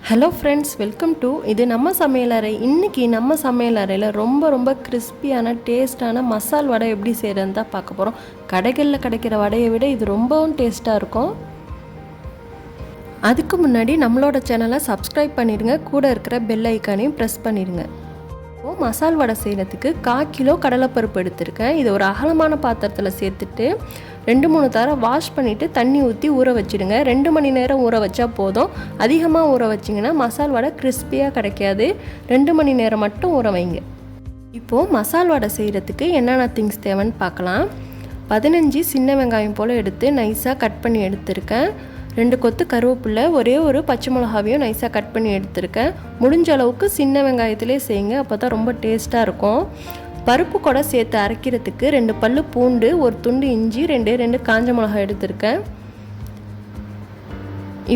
Hello friends, welcome to இது நம்ம சமையலறை. இன்றைக்கி நம்ம சமையலறையில் ரொம்ப கிறிஸ்பியான டேஸ்ட்டான மசால் வடை எப்படி செய்கிறதுன்னு தான் பார்க்க போகிறோம். கடைகளில் கிடைக்கிற வடையை விட இது ரொம்பவும் டேஸ்ட்டாக இருக்கும். அதுக்கு முன்னாடி நம்மளோட சேனலை சப்ஸ்கிரைப் பண்ணிடுங்க, கூட இருக்கிற பெல் ஐக்கானையும் ப்ரெஸ் பண்ணிடுங்க. மசால் வடை செய்கிறதுக்கு 1/4 கிலோ கடலைப்பருப்பு எடுத்திருக்கேன். இது ஒரு அகலமான பாத்திரத்தில் சேர்த்துட்டு 2-3 தடவை வாஷ் பண்ணிவிட்டு தண்ணி ஊற்றி ஊற வச்சுடுங்க. 2 மணி நேரம் ஊற வச்சா போதும். அதிகமாக ஊற வச்சிங்கன்னா மசால் வடை கிறிஸ்பியாக கிடைக்காது. 2 மணி நேரம் மட்டும் ஊற வைங்க. இப்போது மசால் வடை செய்கிறதுக்கு என்னென்ன திங்ஸ் தேவைன்னு பார்க்கலாம். 15 சின்ன வெங்காயம் போல் எடுத்து நைஸாக கட் பண்ணி எடுத்திருக்கேன். 2 கொத்து கருவேப்பிலை, ஒரே ஒரு பச்சை மிளகாவையும் நைஸாக கட் பண்ணி எடுத்திருக்கேன். முடிஞ்ச அளவுக்கு சின்ன வெங்காயத்திலே செய்யுங்க, அப்போ தான் ரொம்ப டேஸ்ட்டாக இருக்கும். பருப்பு கூட சேர்த்து அரைக்கிறதுக்கு 2 பல்லு பூண்டு, ஒரு துண்டு இஞ்சி, 2 காஞ்ச மிளகாய் எடுத்திருக்கேன்.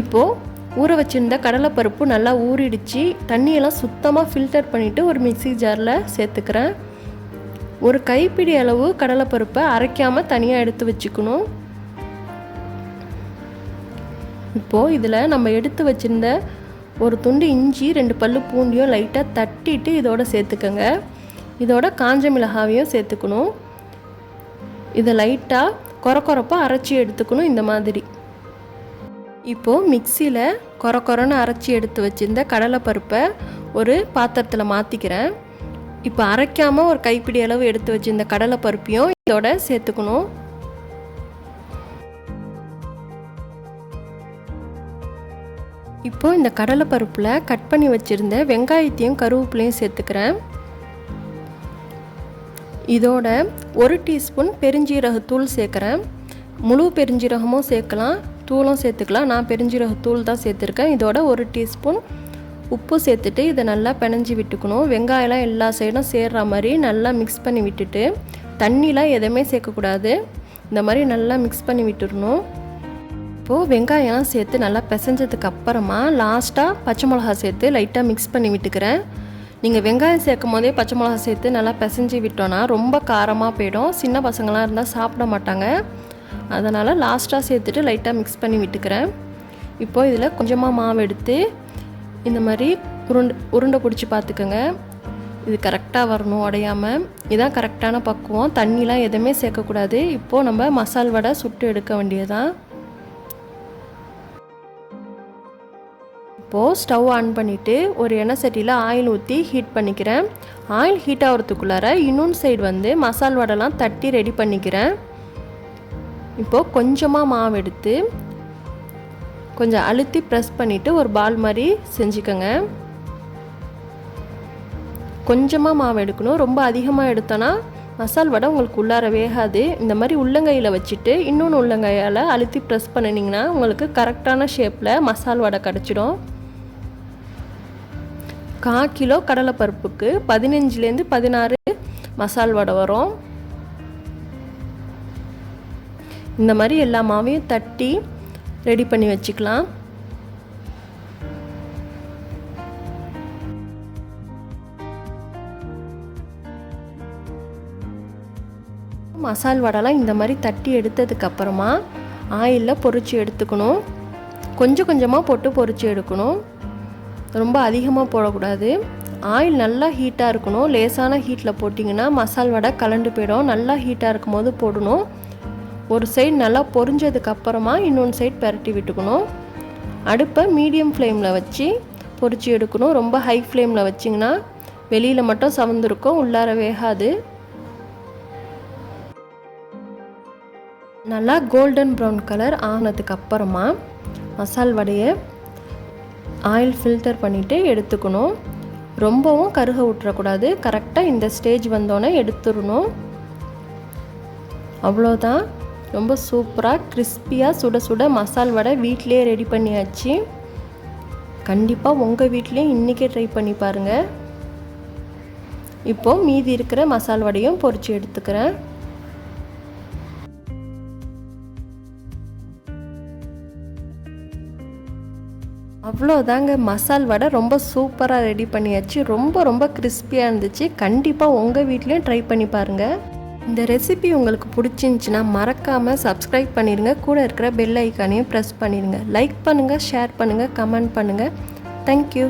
இப்போது ஊற வச்சுருந்த கடலைப்பருப்பு நல்லா ஊறிடுச்சு. தண்ணியெல்லாம் சுத்தமாக ஃபில்டர் பண்ணிவிட்டு ஒரு மிக்ஸி ஜாரில் சேர்த்துக்கிறேன். ஒரு கைப்பிடி அளவு கடலைப்பருப்பை அரைக்காமல் தனியாக எடுத்து வச்சுக்கணும். இப்போது இதில் நம்ம எடுத்து வச்சுருந்த ஒரு துண்டு இஞ்சி, 2 பல்லு பூண்டியும் லைட்டாக தட்டிட்டு இதோட சேர்த்துக்கோங்க. இதோட காஞ்ச மிளகாவையும் சேர்த்துக்கணும். இதை லைட்டாக கொரப்பாக அரைச்சி எடுத்துக்கணும் இந்த மாதிரி. இப்போது மிக்சியில் கொரன்னு அரைச்சி எடுத்து வச்சுருந்த கடலைப்பருப்பை ஒரு பாத்திரத்தில் மாற்றிக்கிறேன். இப்போ அரைக்காமல் ஒரு கைப்பிடி அளவு எடுத்து வச்சுருந்த கடலைப்பருப்பையும் இதோட சேர்த்துக்கணும். இப்போது இந்த கடலைப்பருப்பில் கட் பண்ணி வச்சுருந்த வெங்காயத்தையும் கருவேப்பிலையும் சேர்த்துக்கிறேன். இதோட 1 டீஸ்பூன் பெருஞ்சீரகத்தூள் சேர்க்குறேன். முழு பெருஞ்சீரகமும் சேர்க்கலாம், தூளும் சேர்த்துக்கலாம். நான் பெருஞ்சீரகத்தூள் தான் சேர்த்துருக்கேன். இதோட 1 டீஸ்பூன் உப்பு சேர்த்துட்டு இதை நல்லா பிணைஞ்சி விட்டுக்கணும். வெங்காயம்லாம் எல்லா சைடும் சேர்கிற மாதிரி நல்லா மிக்ஸ் பண்ணி விட்டுட்டு, தண்ணிலாம் எதுவுமே சேர்க்கக்கூடாது. இந்த மாதிரி நல்லா மிக்ஸ் பண்ணி விட்டுடணும். இப்போது வெங்காயம்லாம் சேர்த்து நல்லா பிசைஞ்சதுக்கு அப்புறமா லாஸ்ட்டாக பச்சை மிளகா சேர்த்து லைட்டாக மிக்ஸ் பண்ணி விட்டுக்கிறேன். நீங்கள் வெங்காயம் சேர்க்கும் போதே பச்சை மிளகா சேர்த்து நல்லா பிசைஞ்சு விட்டோன்னா ரொம்ப காரமாக போயிடும். சின்ன பசங்களாம் இருந்தால் சாப்பிட மாட்டாங்க. அதனால் லாஸ்ட்டாக சேர்த்துட்டு லைட்டாக மிக்ஸ் பண்ணி விட்டுக்கிறேன். இப்போது இதில் கொஞ்சமாக மாவு எடுத்து இந்த மாதிரி உருண்டை பிடிச்சி பார்த்துக்கோங்க. இது கரெக்டாக வரணும், உடையாமல். இதுதான் கரெக்டான பக்குவம். தண்ணிலாம் எதுவுமே சேர்க்கக்கூடாது. இப்போது நம்ம மசால் வடை சுட்டு எடுக்க வேண்டியதுதான். இப்போது ஸ்டவ் ஆன் பண்ணிவிட்டு ஒரு எண்ணெய் சட்டியில் ஆயில் ஊற்றி ஹீட் பண்ணிக்கிறேன். ஆயில் ஹீட் ஆகிறதுக்குள்ளார இன்னொன்று சைடு மசால் வடைலாம் தட்டி ரெடி பண்ணிக்கிறேன். இப்போது கொஞ்சமாக மாவு எடுத்து கொஞ்சம் அழுத்தி ப்ரெஸ் பண்ணிவிட்டு ஒரு பால் மாதிரி செஞ்சுக்கோங்க. கொஞ்சமாக மாவு எடுக்கணும். ரொம்ப அதிகமாக எடுத்தோன்னா மசால் வடை உங்களுக்கு உள்ளார வேகாது. இந்த மாதிரி உள்ளங்கையில் வச்சுட்டு இன்னொன்று உள்ளங்கையால் அழுத்தி ப்ரெஸ் பண்ணினீங்கன்னா உங்களுக்கு கரெக்டான ஷேப்பில் மசால் வடை கிடச்சிடும். 1/4 கிலோ கடலைப்பருப்புக்கு 15 16 மசால் வடை வரும். இந்த மாதிரி எல்லா மாவையும் தட்டி ரெடி பண்ணி வச்சுக்கலாம். மசால் வடைலாம் இந்த மாதிரி தட்டி எடுத்ததுக்கப்புறமா ஆயிலில் பொரித்து எடுத்துக்கணும். கொஞ்சம் கொஞ்சமாக போட்டு பொரித்து எடுக்கணும். ரொம்ப அதிகமாக போடக்கூடாது. ஆயில் நல்லா ஹீட்டாக இருக்கணும். லேசான ஹீட்டில் போட்டிங்கன்னா மசால் வடை கலண்டு போயிடும். நல்லா ஹீட்டாக இருக்கும் போது போடணும். ஒரு சைடு நல்லா பொரிஞ்சதுக்கப்புறமா இன்னொன்று சைடு பரட்டி விட்டுக்கணும். அடுப்பை மீடியம் ஃப்ளேமில் வச்சு பொரித்து எடுக்கணும். ரொம்ப ஹை ஃப்ளேமில் வச்சிங்கன்னா வெளியில் மட்டும் சவந்திருக்கும், உள்ளார வேகாது. நல்லா கோல்டன் ப்ரௌன் கலர் ஆனதுக்கு அப்புறமா மசால் வடையை ஆயில் ஃபில்டர் பண்ணிவிட்டு எடுத்துக்கணும். ரொம்பவும் கருக விட்டுறக்கூடாது. கரெக்டாக இந்த ஸ்டேஜ் வந்தோன்னே எடுத்துடணும். அவ்வளோதான். ரொம்ப சூப்பராக கிறிஸ்பியாக சுட சுட மசால் வடை வீட்டிலே ரெடி பண்ணியாச்சு. கண்டிப்பாக உங்கள் வீட்லேயும் இன்றைக்கே ட்ரை பண்ணி பாருங்கள். இப்போது மீதி இருக்கிற மசால் வடையும் பொரித்து எடுத்துக்கிறேன். அவ்வளோதாங்க, மசால் வடை ரொம்ப சூப்பராக ரெடி பண்ணியாச்சு. ரொம்ப கிறிஸ்பியாக இருந்துச்சு. கண்டிப்பாக உங்கள் வீட்லேயும் ட்ரை பண்ணி பாருங்கள். இந்த ரெசிபி உங்களுக்கு பிடிச்சிருந்துச்சின்னா மறக்காமல் சப்ஸ்கிரைப் பண்ணிடுங்க. கூட இருக்கிற பெல் ஐக்கானையும் ப்ரெஸ் பண்ணிடுங்க. லைக் பண்ணுங்கள், ஷேர் பண்ணுங்கள், கமெண்ட் பண்ணுங்கள். தேங்க்யூ.